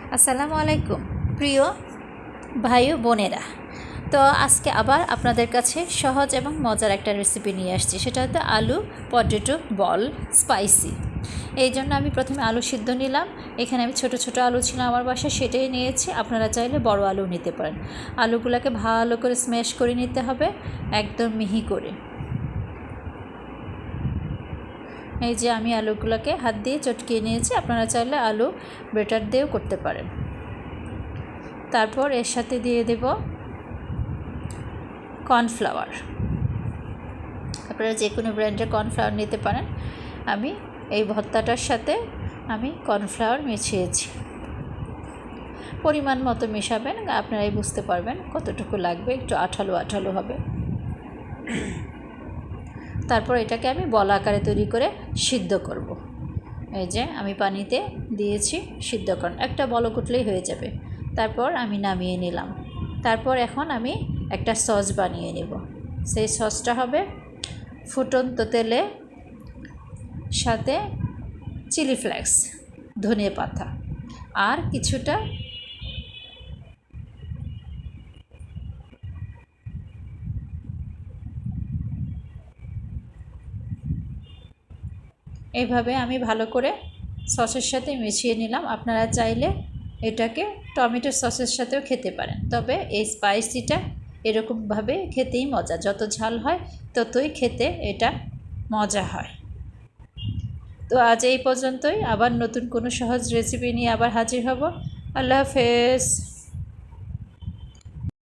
আসসালামু আলাইকুম প্রিয় ভাই ও বোনেরা। তো আজকে আবার আপনাদের কাছে সহজ এবং মজার একটা রেসিপি নিয়ে আসছি, সেটা হচ্ছে আলু পটেটো বল স্পাইসি। এই জন্য আমি প্রথমে আলু সিদ্ধ নিলাম। এখানে আমি ছোট ছোট আলু ছিল আমার বাসায়, সেটাই নিয়েছি। আপনারা চাইলে বড় আলু নিতে পারেন। আলুগুলোকে ভালো করে স্ম্যাশ করে নিতে হবে, একদম মিহি করে। এই যে আমি আলুগুলোকে হাত দিয়ে চটকিয়ে নিয়েছি, আপনারা চাইলে আলু ব্রেটার দিয়েও করতে পারেন। তারপর এর সাথে দিয়ে দেব কর্নফ্লাওয়ার। আপনারা যে কোনো ব্র্যান্ডের কর্নফ্লাওয়ার নিতে পারেন। আমি এই ভর্তাটার সাথে আমি কর্নফ্লাওয়ার মিশিয়েছি। পরিমাণ মতো মেশাবেন, আপনারাই বুঝতে পারবেন কতটুকু লাগবে, একটু আঠালো আঠালো হবে। তারপর এটাকে আমি বল আকারে তৈরি করে সিদ্ধ করব। এই যে আমি পানিতে দিয়েছি, সিদ্ধকরণ একটা বলক উঠলেই হয়ে যাবে। তারপর আমি নামিয়ে নিলাম। তারপর এখন আমি একটা সস বানিয়ে নেব। সেই সসটা হবে ফুটন্ত তেলে সাথে চিলি ফ্লেক্স, ধনিয়া পাতা আর কিছুটা এইভাবে আমি ভালো করে সসের সাথে মিশিয়ে নিলাম। আপনারা চাইলে এটাকে টমেটো সসের সাথেও খেতে পারেন, তবে এই স্পাইসিটা এরকমভাবে খেতেই মজা। যত ঝাল হয় ততই খেতে এটা মজা হয়। তো আজ এই পর্যন্তই। আবার নতুন কোনো সহজ রেসিপি নিয়ে আবার হাজির হব। আল্লাহ হাফেজ।